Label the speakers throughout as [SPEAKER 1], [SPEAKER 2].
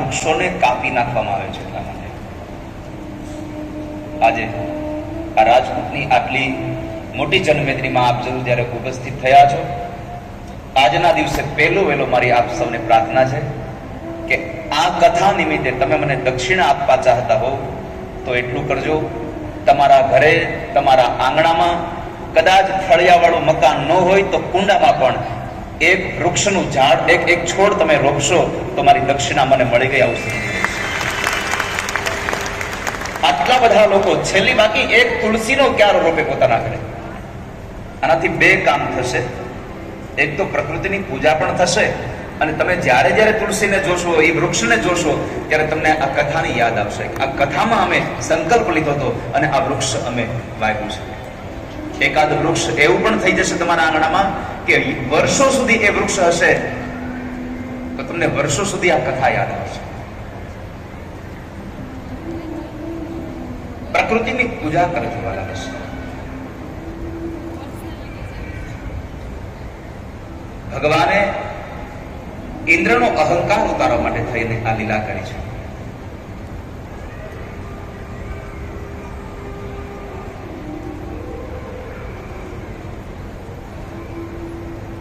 [SPEAKER 1] વૃક્ષોને કાપી નાખવામાં આવે છે. એટલા માટે આજે આ રાજકોટની આટલી મોટી જનમેદનીમાં આપ જરૂર જ્યારે ઉપસ્થિત થયા છો, આજના દિવસે પહેલો વહેલો મારી આપ સૌને પ્રાર્થના છે કે આ કથા નિમિત્તે તમે મને દક્ષિણા આપવા ચાહતા હો તો એટલું કરજો. તમારા ઘરે, તમારા આંગણામાં કદાચ ફળિયાવાળું મકાન ન હોય તો કુંડામાં પણ એક વૃક્ષનું ઝાડ, એક છોડ તમે રોપશો તો મારી દક્ષિણા મને મળી ગઈ. આવશે આટલા બધા લોકો છેલ્લી બાકી એક તુલસીનો ક્યારો રોપે પોતાના ઘરે. આનાથી બે કામ થશે. એક તો પ્રકૃતિની પૂજા પણ થશે, અને તમે જ્યારે જ્યારે તુલસીને જોશો, એ વૃક્ષને જોશો, ત્યારે તમને આ કથાની યાદ આવશે. આ કથામાં અમે સંકલ્પ લીધો હતો અને આ વૃક્ષ અમે વાવ્યું છે. એકાદ વૃક્ષ એવું પણ થઈ જશે તમારા આંગણામાં કે વર્ષો સુધી એ વૃક્ષ હશે તો તમને વર્ષો સુધી આ કથા યાદ આવશે. પ્રકૃતિની પૂજા કરતી વાળા હશે. ભગવાને ઇન્દ્રનો અહંકાર ઉતારવા માટે થઈને આ લીલા કરી છે.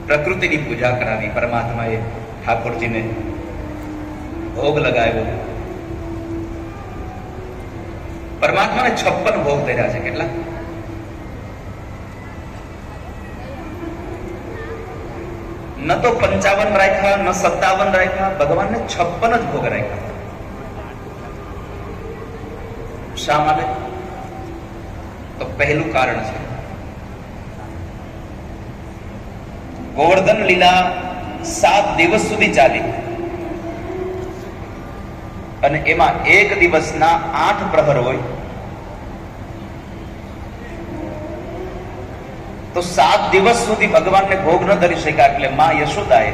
[SPEAKER 1] પ્રકૃતિની પૂજા કરાવી. પરમાત્માએ ઠાકોરજીને ભોગ લગાવ્યો. પરમાત્માને 56 ભોગ કર્યા છે. કેટલા? ન તો 55 રાખ્યા, ન 57 રાખ્યા, ભગવાનને 56 જ ભોગ રાખ્યા. શા માટે? તો પહેલું કારણ છે, ગોવર્ધન લીલા 7 દિવસ સુધી ચાલી અને એમાં એક દિવસના 8 પ્રહર હોય તો 7 દિવસ સુધી ભગવાનને ભોગ ન ધરી શક્યા. એટલે માં યશોદાએ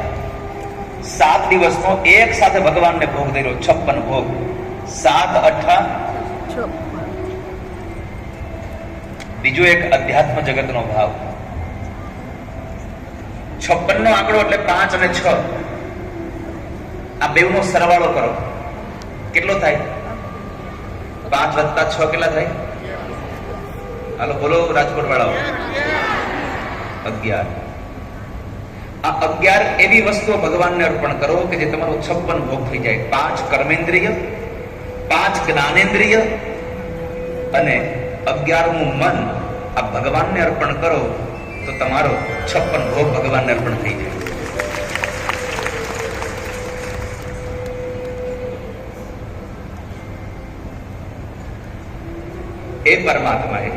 [SPEAKER 1] 7 દિવસનો એક સાથે ભગવાનને ભોગ ધર્યો. 56 ભોગ. 7 8 બીજો એક અધ્યાત્મ જગતનો ભાવ. 56 નો આંકડો એટલે 5 અને 6. આ બેવનો સરવાળો કરો, કેટલો થાય? 5 + 6 કેટલા થાય? હાલો બોલો રાજકોટ વાળાઓ. 11. આ 11 એવી વસ્તુઓ ભગવાનને અર્પણ કરો કે જે તમારો 56 ભોગ થઈ જાય. 5 કર્મેન્દ્રિય, 5 જ્ઞાનેન્દ્રિય અને 11મું મન. આ ભગવાનને અર્પણ કરો તો તમારો 56 ભોગ ભગવાનને અર્પણ થઈ જાય. એ પરમાત્માએ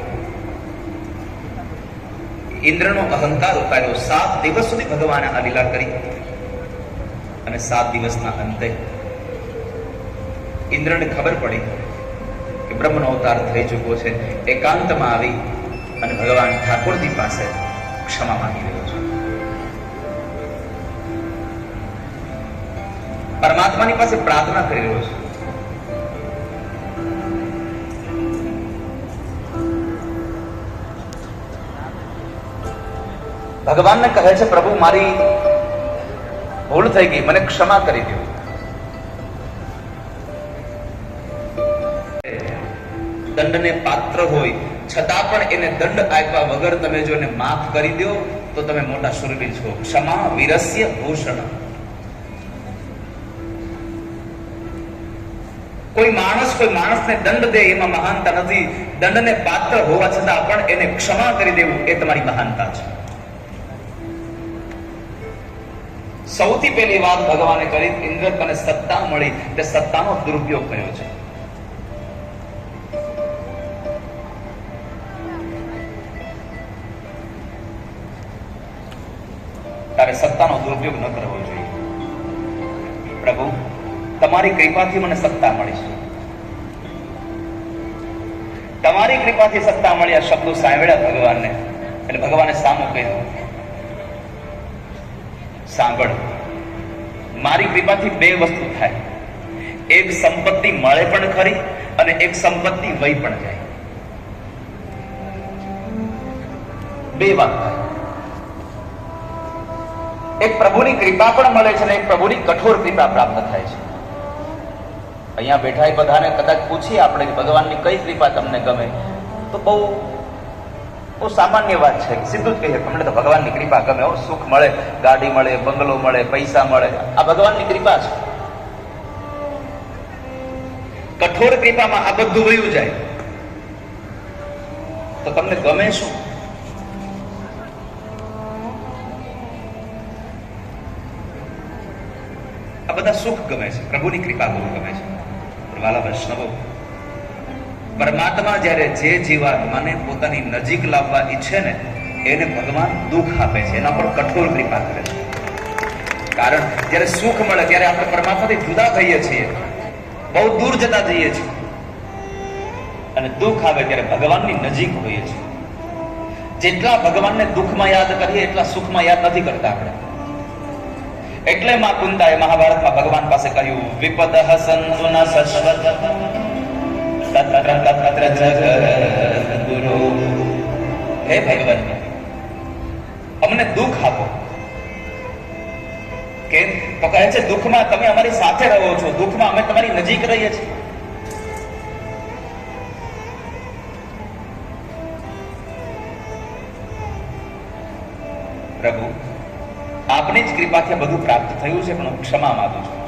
[SPEAKER 1] ઇન્દ્રનો અહંકાર ઉતાર્યો. 7 દિવસ સુધી ભગવાને આ લીલા કરી અને 7 દિવસના અંતે ઇન્દ્રને ખબર પડી કે બ્રહ્મનો અવતાર થઈ ચૂક્યો છે. એકાંતમાં આવી અને ભગવાન ઠાકોરજી પાસે ક્ષમા માંગી રહ્યો છે. પરમાત્માની પાસે પ્રાર્થના કરી રહ્યો છે. ભગવાનને કહે છે, પ્રભુ મારી ભૂલ થઈ ગઈ, મને ક્ષમા કરી દો. દંડને પાત્ર હોય છતાં પણ એને દંડ આપ્યા વગર તમે જો એને માફ કરી દો તો તમે મોટા શૂરવીર છો. ક્ષમા વીરસ્ય ભૂષણ. કોઈ માણસને દંડ દે એમાં મહાનતા નથી. દંડને પાત્ર હોવા છતાં પણ એને ક્ષમા કરી દેવું એ તમારી મહાનતા છે. સૌથી પહેલી વાત ભગવાને કરી, ઇન્દ્ર તને સત્તા મળી, તે સત્તાનો દુરુપયોગ કર્યો છે. તારે સત્તાનો દુરુપયોગ ન કરવો જોઈએ. પ્રભુ તમારી કૃપાથી મને સત્તા મળી છે, તમારી કૃપાથી સત્તા મળી. આ શબ્દો સાંભળ્યા ભગવાનને એટલે ભગવાને સામું કહ્યું, સાંભળ, મારી કૃપાથી 2 વસ્તુ થાય. એક સંપત્તિ મળે પણ ખરી અને એક સંપત્તિ વહી પણ જાય. 2 વાત થાય. એક પ્રભુની કૃપા પણ મળે છે અને એક પ્રભુની કઠોર કૃપા પ્રાપ્ત થાય છે. અહીંયા બેઠા એ બધાને કદાચ પૂછીએ આપણે કે ભગવાનની કઈ કૃપા તમને ગમે, તો બહુ બહુ સામાન્ય વાત છે. સીધું જ કહીએ અમને તો ભગવાનની કૃપા ગમે, સુખ મળે, ગાડી મળે, બંગલો મળે, પૈસા મળે, આ ભગવાનની કૃપા છે. કઠોર કૃપામાં આ બધું વયું જાય તો તમને ગમે શું? આ બધા સુખ ગમે છે, પ્રભુની કૃપા બહુ ગમે છે. વાલા વૈષ્ણવો, પરમાત્મા જ્યારે જે જીવાત્માને પોતાની નજીક લાવવા ઈચ્છે ને એને ભગવાન દુઃખ આપે છે, એના પર કઠોર કૃપા કરે છે. કારણ જ્યારે સુખ મળે ત્યારે આપણે પરમાત્માથી જુદા થઈએ છીએ, બહુ દૂર જતા જઈએ છીએ, અને દુઃખ આવે ત્યારે ભગવાનની નજીક હોઈએ છીએ. જેટલા ભગવાનને દુઃખમાં યાદ કરીએ એટલા સુખમાં યાદ નથી કરતા આપણે. એટલે માં કુંતાએ મહાભારતમાં ભગવાન પાસે કહ્યું, વિપદઃ સંતુ ન શશ્વત તત્ર તત્ર જગદ્ગુરુ. હે ભગવાન, અમને દુઃખ આપો. કેમ? તો કહે છે દુઃખમાં તમે અમારી સાથે રહો છો, દુઃખમાં અમે તમારી નજીક રહીએ છીએ. પ્રભુ, આપની જ કૃપાથી બધું પ્રાપ્ત થયું છે, પણ હું ક્ષમા માંગુ છું.